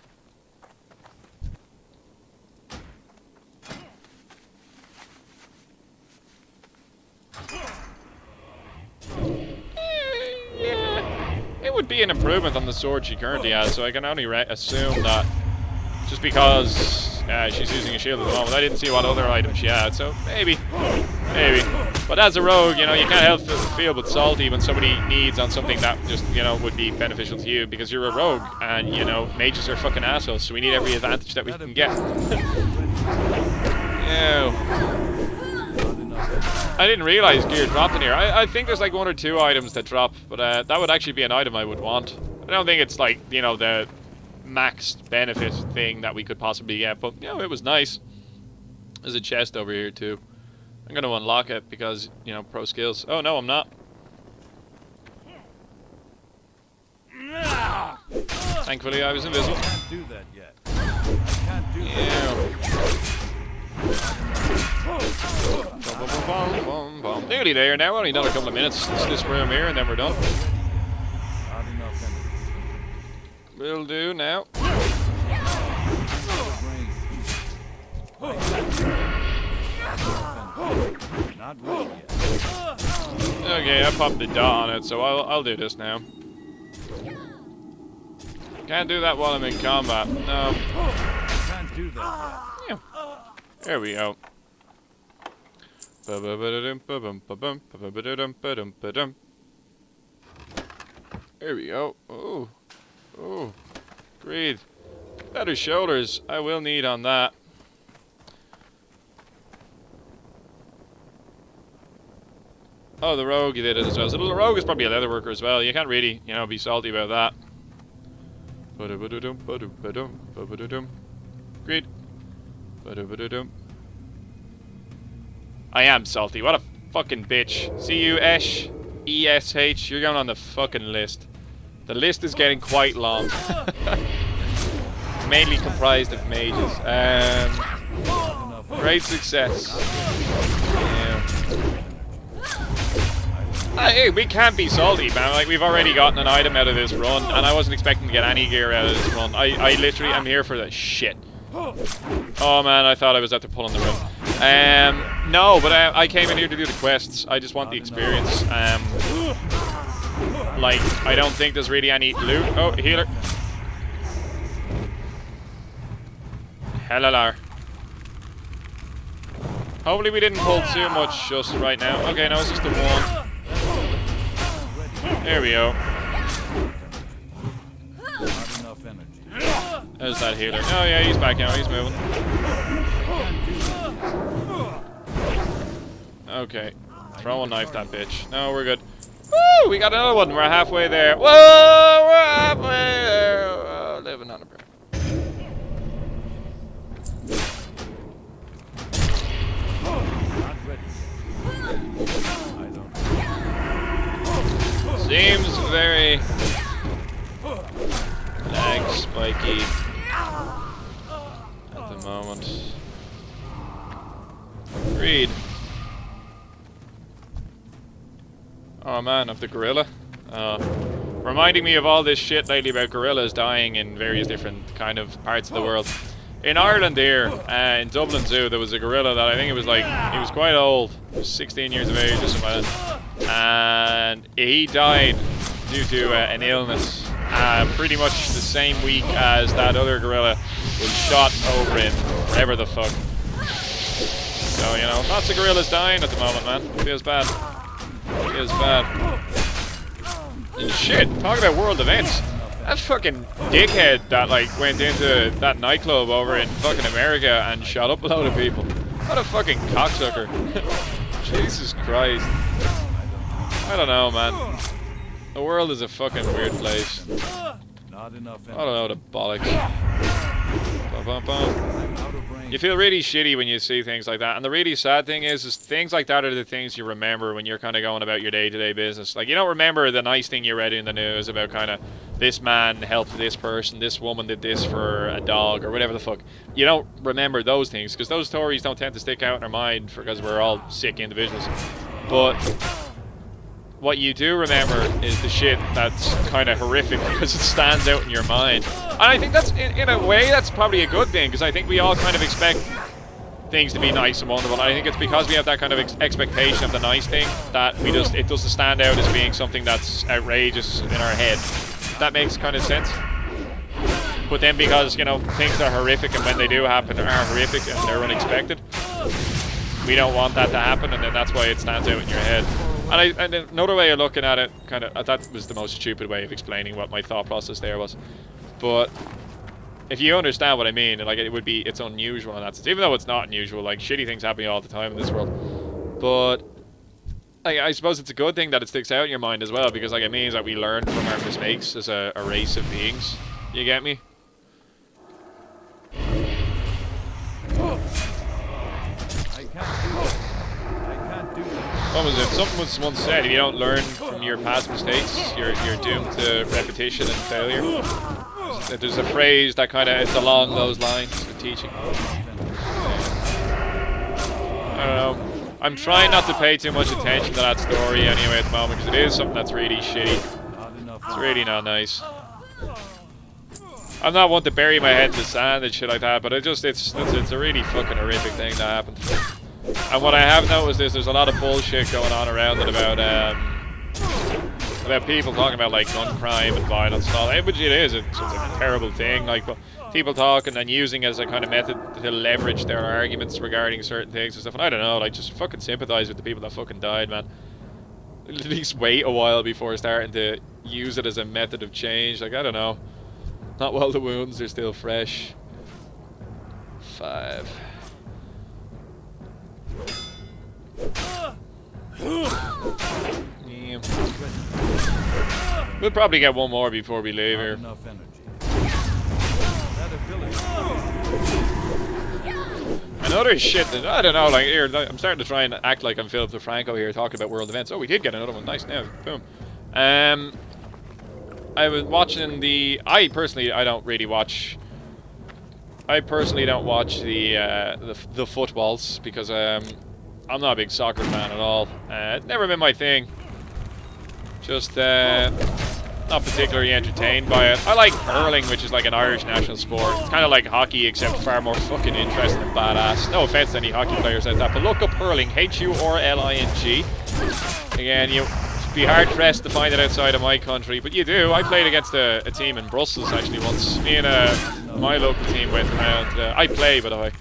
Yeah. It would be an improvement on the sword she currently has, so I can only assume that just because she's using a shield at the moment. I didn't see what other item she had, so maybe. But as a rogue, you know, you can't help feel a bit salty when somebody needs on something that just, you know, would be beneficial to you because you're a rogue, and you know, mages are fucking assholes, so we need every advantage that we can get. Ew. I didn't realize gear dropped in here. I think there's like 1 or 2 items that drop, but that would actually be an item I would want. I don't think it's like, you know, the maxed benefit thing that we could possibly get, but you know, it was nice. There's a chest over here too. I'm gonna unlock it because, you know, pro skills. Oh no, I'm not. Thankfully I was invisible. I can't do that yet. I can't do that. Nearly there now, only another couple of minutes. It's this room here and then we're done. Not enough energy. Will do now. Not ready yet. Okay, I popped the dot on it, so I'll do this now. Can't do that while I'm in combat. No. Can't do that Yeah. There we go. There we go. Oh. Oh. Great. Better shoulders. I will need on that. Oh, the rogue did it as well. So the rogue is probably a leather worker as well. You can't really, you know, be salty about that. Great. I am salty. What a fucking bitch. C-U-S-E-S-H. You're going on the fucking list. The list is getting quite long. Mainly comprised of mages. Great success. Yeah. Hey, we can't be salty, man. Like, we've already gotten an item out of this run, and I wasn't expecting to get any gear out of this run. I literally am here for the shit. Oh, man, I thought I was after pulling the room. No, but I came in here to do the quests. I just want the experience. Like, I don't think there's really any loot. Oh, healer. Hello. Hopefully we didn't pull too much just right now. Okay, no, it's just the one. There we go. Not enough energy. There's that healer. Oh yeah, he's back now. He's moving. Okay. Throw a knife that bitch. No, we're good. Woo! We got another one. We're halfway there. Whoa! We're halfway there. Oh, living on a prayer. Not ready yet. I don't. Seems very lag spiky at the moment. Agreed. Oh man, of the gorilla. Reminding me of all this shit lately about gorillas dying in various different kind of parts of the world. In Ireland here, in Dublin Zoo, there was a gorilla that I think it was like, he was quite old. He was 16 years of age or something like that. And he died due to an illness pretty much the same week as that other gorilla was shot over in wherever the fuck. So, you know, lots of gorillas dying at the moment, man. Feels bad. Feels bad. And shit, talk about world events. That fucking dickhead that, like, went into that nightclub over in fucking America and shot up a load of people. What a fucking cocksucker. Jesus Christ. I don't know, man. The world is a fucking weird place. Not enough I don't know, the bollocks. Bum, bum, bum. I'm out of range. You feel really shitty when you see things like that. And the really sad thing is things like that are the things you remember when you're kind of going about your day-to-day business. Like, you don't remember the nice thing you read in the news about kind of this man helped this person, this woman did this for a dog, or whatever the fuck. You don't remember those things, because those stories don't tend to stick out in our mind because we're all sick individuals. But what you do remember is the shit that's kind of horrific because it stands out in your mind. And I think that's, in a way, that's probably a good thing, because I think we all kind of expect things to be nice and wonderful. And I think it's because we have that kind of expectation of the nice thing that it doesn't stand out as being something that's outrageous in our head. If that makes kind of sense. But then because, you know, things are horrific and when they do happen are horrific and they're unexpected, we don't want that to happen, and then that's why it stands out in your head. And another way of looking at it, kind of, that was the most stupid way of explaining what my thought process there was. But if you understand what I mean, like it's unusual in that sense. Even though it's not unusual, like shitty things happen all the time in this world. But I suppose it's a good thing that it sticks out in your mind as well, because like it means that we learn from our mistakes as a race of beings. You get me? What was it? Something was once said, if you don't learn from your past mistakes, you're doomed to repetition and failure. There's a phrase that kind of is along those lines of teaching. I don't know. I'm trying not to pay too much attention to that story anyway at the moment, because it is something that's really shitty. It's really not nice. I'm not one to bury my head in the sand and shit like that, but it's a really fucking horrific thing that happened. And what I have noticed is there's a lot of bullshit going on around it about people talking about like gun crime and violence and all that, which it is. It's a terrible thing. Like, but people talking and using it as a kind of method to leverage their arguments regarding certain things and stuff. And I don't know, like just fucking sympathise with the people that fucking died, man. At least wait a while before starting to use it as a method of change. Like, I don't know. Not while the wounds are still fresh. 5. Yeah. We'll probably get one more before we leave here. Another shit that, I don't know, like here, I'm starting to try and act like I'm Philip DeFranco here talking about world events. Oh, we did get another one. Nice, now, boom. I was watching I personally don't watch the footballs because I'm not a big soccer fan at all. Never been my thing. Just not particularly entertained by it. I like hurling, which is like an Irish national sport. It's kind of like hockey, except far more fucking interesting and badass. No offense to any hockey players like that, but look up hurling, Hurling. Again, you'd be hard pressed to find it outside of my country, but you do. I played against a team in Brussels actually once. Me and my local team went around. I play, by the way.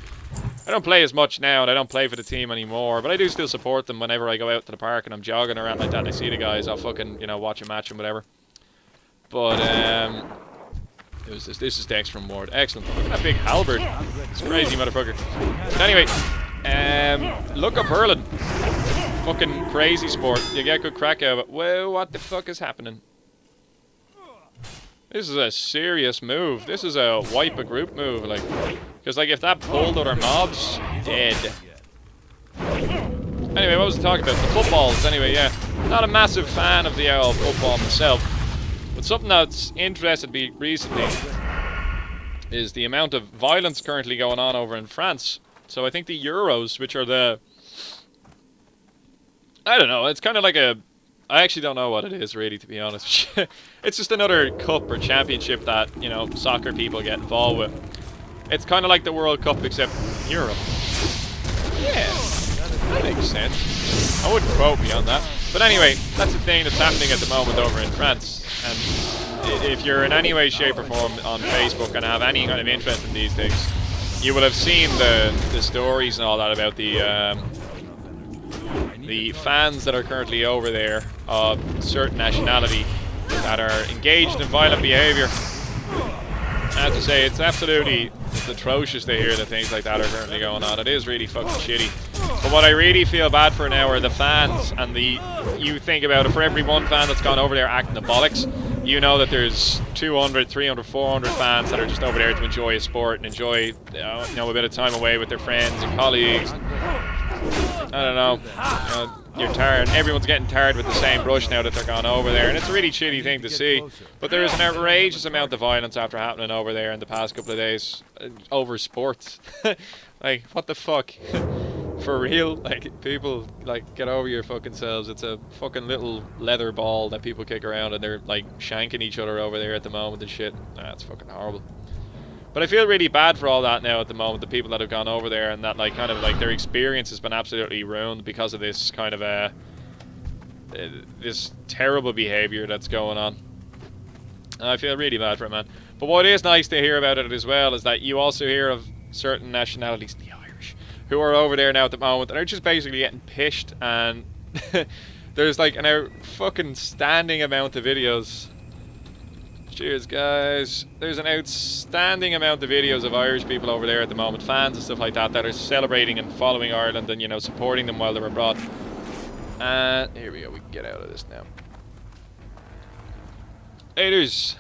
I don't play as much now, and I don't play for the team anymore, but I do still support them whenever I go out to the park and I'm jogging around like that and I see the guys. I'll fucking, you know, watch a match and whatever. But this is Dex from Ward. Excellent. Look at that big halberd. It's crazy, motherfucker. But anyway, look up hurling. Fucking crazy sport. You get good crack out of it. Whoa, what the fuck is happening? This is a serious move. This is a wipe a group move, like, because like if that pulled other mobs, dead. Anyway, what was I talking about? The footballs. Anyway, yeah, not a massive fan of the football myself, but something that's interested me recently is the amount of violence currently going on over in France. So I think the Euros, which are I don't know, it's kind of like I actually don't know what it is, really, to be honest. It's just another cup or championship that, you know, soccer people get involved with. It's kind of like the World Cup, except in Europe. Yeah, that makes sense. I wouldn't quote me on that. But anyway, that's the thing that's happening at the moment over in France. And if you're in any way, shape or form on Facebook and have any kind of interest in these things, you will have seen the stories and all that about the fans that are currently over there of certain nationality that are engaged in violent behaviour. I have to say, it's atrocious to hear that things like that are currently going on. It is really fucking shitty. But what I really feel bad for now are the fans, and you think about it, for every one fan that's gone over there acting the bollocks, you know that there's 200, 300, 400 fans that are just over there to enjoy a sport and enjoy, you know, a bit of time away with their friends and colleagues. I don't know. You're tired. Everyone's getting tired with the same brush now that they're gone over there, and it's a really shitty thing to see. But there is an outrageous amount of violence after happening over there in the past couple of days over sports. Like, what the fuck? For real? Like, people, like, get over your fucking selves. It's a fucking little leather ball that people kick around, and they're like shanking each other over there at the moment and shit. It's fucking horrible. But I feel really bad for all that now at the moment, the people that have gone over there, and that, like, kind of, like, their experience has been absolutely ruined because of this kind of, this terrible behaviour that's going on. I feel really bad for it, man. But what is nice to hear about it as well is that you also hear of certain nationalities, the Irish, who are over there now at the moment and are just basically getting pished, and there's like an fucking standing amount of videos. Cheers, guys. There's an outstanding amount of videos of Irish people over there at the moment, fans and stuff like that, that are celebrating and following Ireland and, you know, supporting them while they're abroad. And here we go, we can get out of this now. Haters.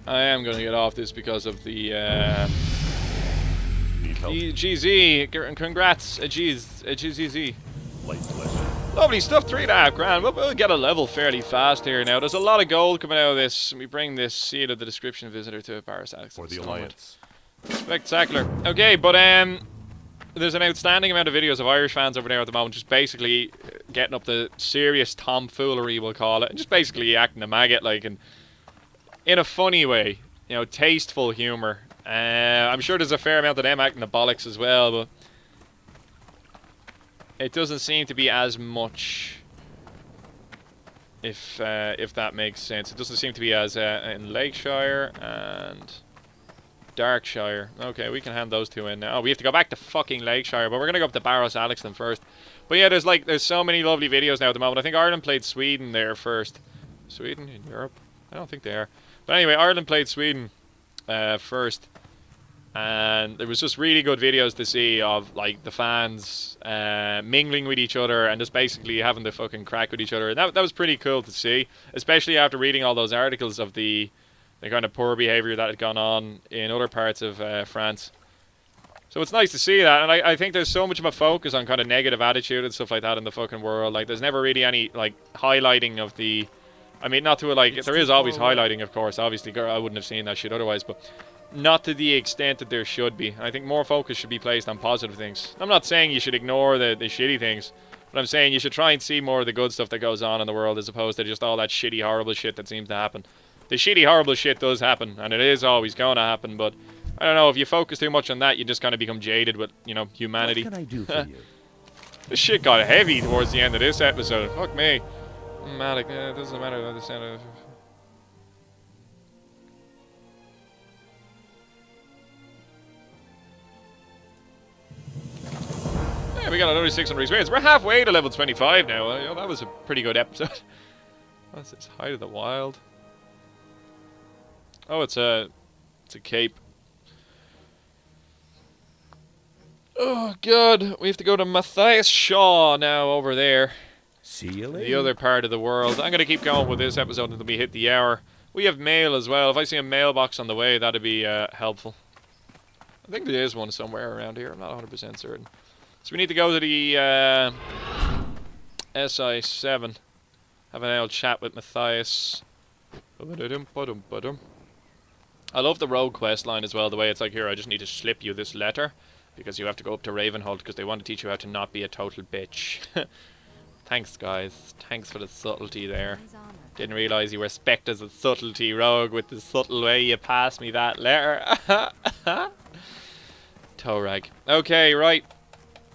I am going to get off this because of the Need help? GZ. Congrats, GZZ. Light pleasure. Lovely stuff, 3.5 grand. We'll get a level fairly fast here now. There's a lot of gold coming out of this. We bring this seal of the description visitor to Paris. For the Alliance. Spectacular. Okay, but there's an outstanding amount of videos of Irish fans over there at the moment, just basically getting up the serious tomfoolery, we'll call it, and just basically acting a maggot, like, and in a funny way, you know, tasteful humour. I'm sure there's a fair amount of them acting the bollocks as well, but it doesn't seem to be as much, if that makes sense. It doesn't seem to be as in Lakeshire and Darkshire. Okay, we can hand those two in now. Oh, we have to go back to fucking Lakeshire, but we're gonna go up to Barrows Alexton first. But yeah, there's so many lovely videos now at the moment. I think Ireland played Sweden there first. Sweden in Europe? I don't think they are. But anyway, Ireland played Sweden first. And there was just really good videos to see of, like, the fans mingling with each other and just basically having the fucking crack with each other. And that was pretty cool to see, especially after reading all those articles of the kind of poor behaviour that had gone on in other parts of France. So it's nice to see that, and I think there's so much of a focus on kind of negative attitude and stuff like that in the fucking world. Like, there's never really any, like, highlighting of the... I mean, not to, like... There is always highlighting, of course, obviously. I wouldn't have seen that shit otherwise, but... not to the extent that there should be. I think more focus should be placed on positive things. I'm not saying you should ignore the shitty things, but I'm saying you should try and see more of the good stuff that goes on in the world as opposed to just all that shitty, horrible shit that seems to happen. The shitty, horrible shit does happen, and it is always going to happen, but I don't know, if you focus too much on that, you just kind of become jaded with, you know, humanity. What can I do for you? This shit got heavy towards the end of this episode. Fuck me. Malik, it doesn't matter about the sound of... Yeah, we got another 600 experience. We're halfway to level 25 now. You know, that was a pretty good episode. What's this? Height of the Wild. Oh, it's a cape. Oh, God. We have to go to Matthias Shaw now over there. See you later. The other part of the world. I'm going to keep going with this episode until we hit the hour. We have mail as well. If I see a mailbox on the way, that'd be helpful. I think there is one somewhere around here. I'm not 100% certain. So we need to go to the SI7. Have an old chat with Matthias. I love the rogue quest line as well. The way it's like, here, I just need to slip you this letter. Because you have to go up to Ravenhold because they want to teach you how to not be a total bitch. Thanks, guys. Thanks for the subtlety there. Didn't realise you respect as a subtlety rogue with the subtle way you passed me that letter. Toe rag. Okay, right.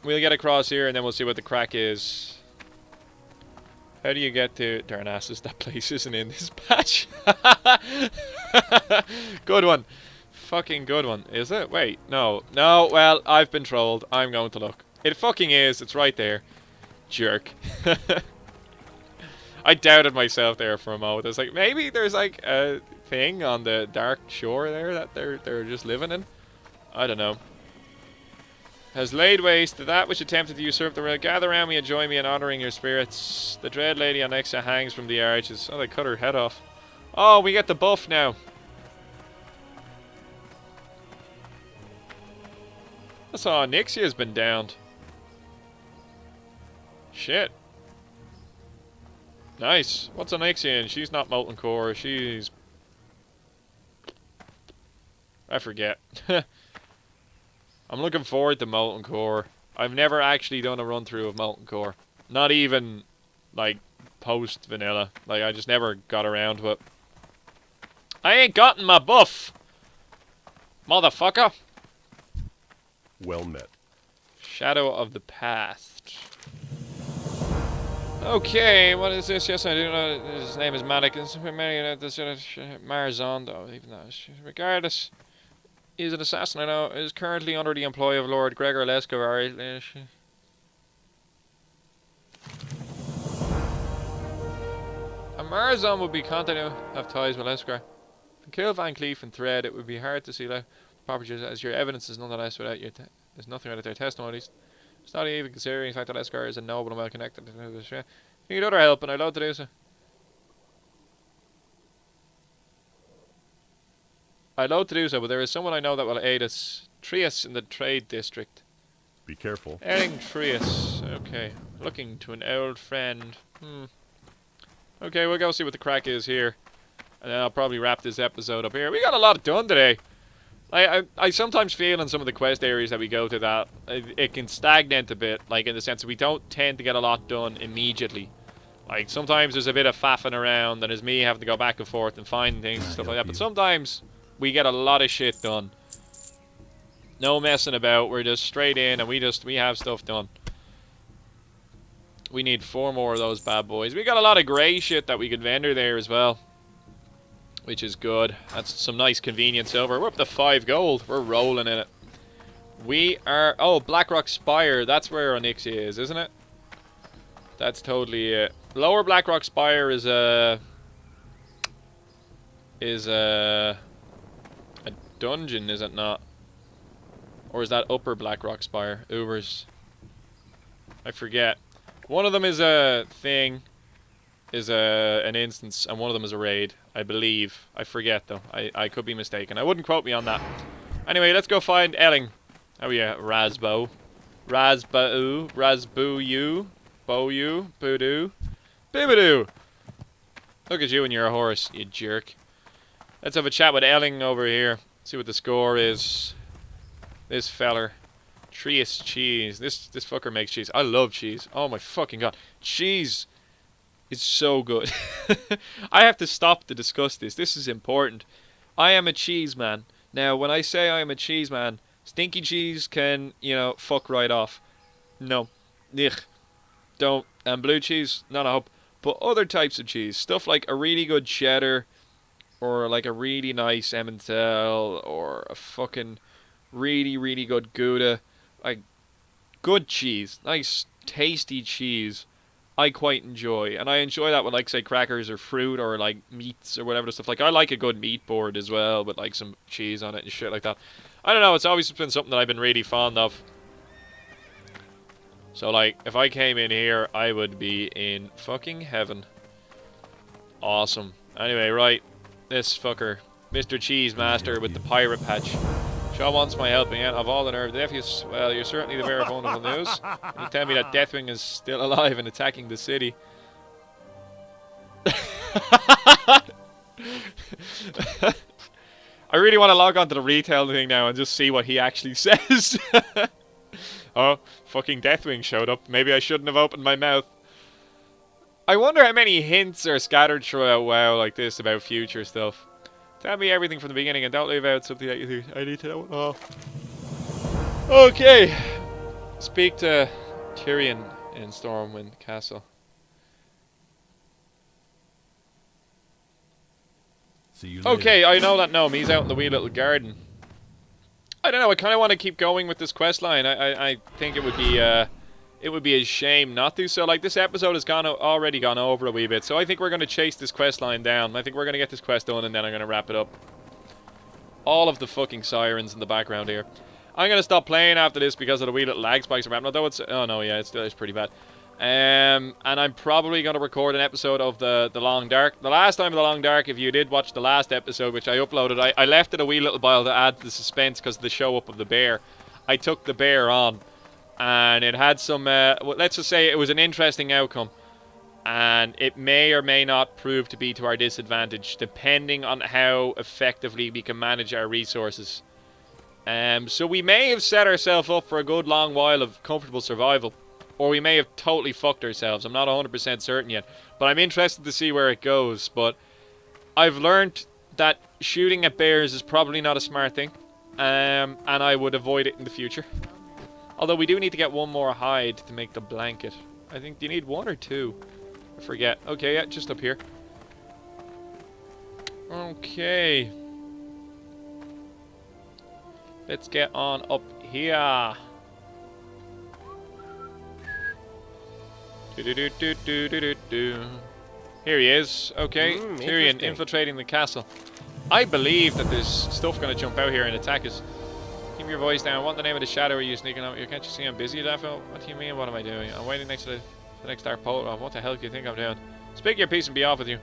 We'll get across here and then we'll see what the crack is. How do you get to Darnassus? That place isn't in this patch. Good one. Fucking good one. Is it? Wait, no. No, well, I've been trolled. I'm going to look. It fucking is. It's right there. Jerk. I doubted myself there for a moment. I was like, maybe there's like a thing on the dark shore there that they're just living in. I don't know. Has laid waste to that which attempted to usurp the realm. Gather round me and join me in honouring your spirits. The dread lady Onyxia hangs from the arches. Oh, they cut her head off. Oh, we get the buff now. I saw Onyxia's been downed. Shit. Nice. What's Onyxia in? She's not Molten Core. She's... I forget. I'm looking forward to Molten Core. I've never actually done a run through of Molten Core. Not even, like, post vanilla. Like, I just never got around to it. I ain't gotten my buff! Motherfucker! Well met. Shadow of the Past. Okay, what is this? Yes, I do know his name is Matic. This Marzon, though, even though. Regardless, he's an assassin, I know. Is currently under the employ of Lord Gregor Lescovar. A Marzon would be content to have ties with Lescar. To kill Van Cleef and Thredd, it would be hard to see the properties as your evidence is nonetheless without your. There's nothing without their testimonies. It's not even considering the fact that Lescar is a noble and well connected to this. You need other help, and I'd love to do so. I'd love to do so, but there is someone I know that will aid us. Trias in the trade district. Be careful. Erling Trias. Okay. Looking to an old friend. Okay, we'll go see what the crack is here. And then I'll probably wrap this episode up here. We got a lot done today. I sometimes feel in some of the quest areas that we go to that it can stagnate a bit, like in the sense that we don't tend to get a lot done immediately. Like sometimes there's a bit of faffing around and there's me having to go back and forth and find things and stuff like that. But sometimes we get a lot of shit done. No messing about. We're just straight in and we have stuff done. We need 4 more of those bad boys. We got a lot of grey shit that we could vendor there as well, which is good. That's some nice convenient silver. We're up to 5 gold. We're rolling in it. We are... Oh, Blackrock Spire. That's where Onyxia is, isn't it? That's totally it. Lower Blackrock Spire is a dungeon, is it not? Or is that Upper Blackrock Spire? Ubers. I forget. One of them is a thing. Is an instance, and one of them is a raid, I believe. I forget, though. I could be mistaken. I wouldn't quote me on that. Anyway, let's go find Elling. Oh, yeah. Razbo. Razboo. Razboo-you. Bo-you. Boodoo. Bibidoo. Look at you and your horse, you jerk. Let's have a chat with Elling over here. See what the score is. This feller. Trias cheese. This fucker makes cheese. I love cheese. Oh, my fucking god. Cheese. It's so good. I have to stop to discuss this. This is important. I am a cheese man. Now, when I say I am a cheese man, stinky cheese can, you know, fuck right off. No. Ugh. Don't. And blue cheese, not a hope. But other types of cheese. Stuff like a really good cheddar, or like a really nice Emmental, or a fucking really, really good Gouda. Like, good cheese. Nice, tasty cheese. I quite enjoy, and I enjoy that with, like, say, crackers or fruit or like meats or whatever the stuff. Like, I like a good meat board as well with like some cheese on it and shit like that. I don't know, it's always been something that I've been really fond of. So, like, if I came in here, I would be in fucking heaven. Awesome. Anyway, right, this fucker, Mr. Cheese Master with the pirate patch. Shaw wants my help again. Of all the nerve, Deathius, well, you're certainly the bearer of wonderful news. You tell me that Deathwing is still alive and attacking the city. I really want to log on to the retail thing now and just see what he actually says. Oh, fucking Deathwing showed up. Maybe I shouldn't have opened my mouth. I wonder how many hints are scattered throughout WoW like this about future stuff. Tell me everything from the beginning and don't leave out something that you think I need to know. Oh. Okay. Speak to Tyrion in Stormwind Castle. See you later. Okay, I know that gnome. He's out in the wee little garden. I don't know. I kind of want to keep going with this quest line. I think it would be a shame not to. So, like, this episode has already gone over a wee bit. So I think we're going to chase this quest line down. I think we're going to get this quest done and then I'm going to wrap it up. All of the fucking sirens in the background here. I'm going to stop playing after this because of the wee little lag spikes around. Although it's... Oh, no, yeah, it's pretty bad. And I'm probably going to record an episode of the Long Dark. The last time of the Long Dark, if you did watch the last episode, which I uploaded, I left it a wee little while to add the suspense because of the show up of the bear. I took the bear on. And it had some, let's just say it was an interesting outcome. And it may or may not prove to be to our disadvantage, depending on how effectively we can manage our resources. So we may have set ourselves up for a good long while of comfortable survival. Or we may have totally fucked ourselves. I'm not 100% certain yet. But I'm interested to see where it goes. But I've learned that shooting at bears is probably not a smart thing. And I would avoid it in the future. Although we do need to get one more hide to make the blanket. I think, do you need 1 or 2? I forget. Okay, yeah, just up here. Okay. Let's get on up here. Do-do-do-do-do-do-do. Here he is. Okay, Tyrion infiltrating the castle. I believe that there's stuff going to jump out here and attack us. Keep your voice down. What the name of the shadow are you sneaking out? Can't you see I'm busy, Daffo? What do you mean, what am I doing? I'm waiting next to the next dark portal. What the hell do you think I'm doing? Speak your piece and be off with you.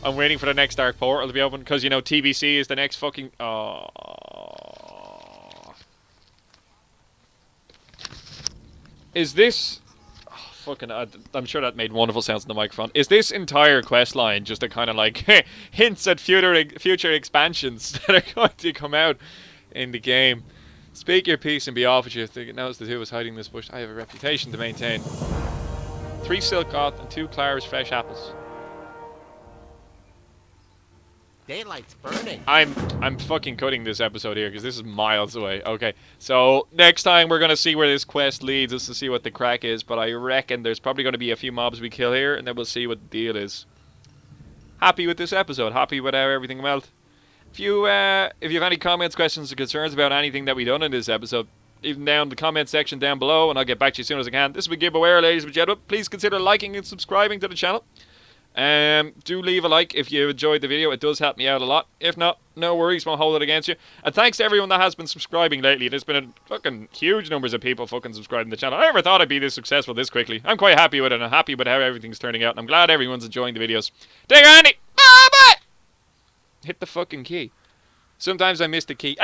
I'm waiting for the next dark portal to be open because, you know, TBC is the next fucking... Oh. Is this... Oh, fucking... I'm sure that made wonderful sounds in the microphone. Is this entire quest line just a kind of like hints at future expansions that are going to come out in the game? Speak your piece and be off with you. Notice the two of us hiding in this bush. I have a reputation to maintain. 3 silk cloth and 2 Clara's fresh apples. Daylight's burning. I'm fucking cutting this episode here because this is miles away. Okay, so next time we're gonna see where this quest leads us to see what the crack is. But I reckon there's probably gonna be a few mobs we kill here, and then we'll see what the deal is. Happy with this episode. Happy with how everything went. If you have any comments, questions, or concerns about anything that we done in this episode, even down in the comment section down below, and I'll get back to you as soon as I can. This has been Gibboeire, ladies and gentlemen. Please consider liking and subscribing to the channel. Do leave a like if you enjoyed the video. It does help me out a lot. If not, no worries, won't hold it against you. And thanks to everyone that has been subscribing lately. There's been a fucking huge numbers of people fucking subscribing to the channel. I never thought I'd be this successful this quickly. I'm quite happy with it, and I'm happy with how everything's turning out, and I'm glad everyone's enjoying the videos. Take care, Andy! Hit the fucking key. Sometimes I miss the key.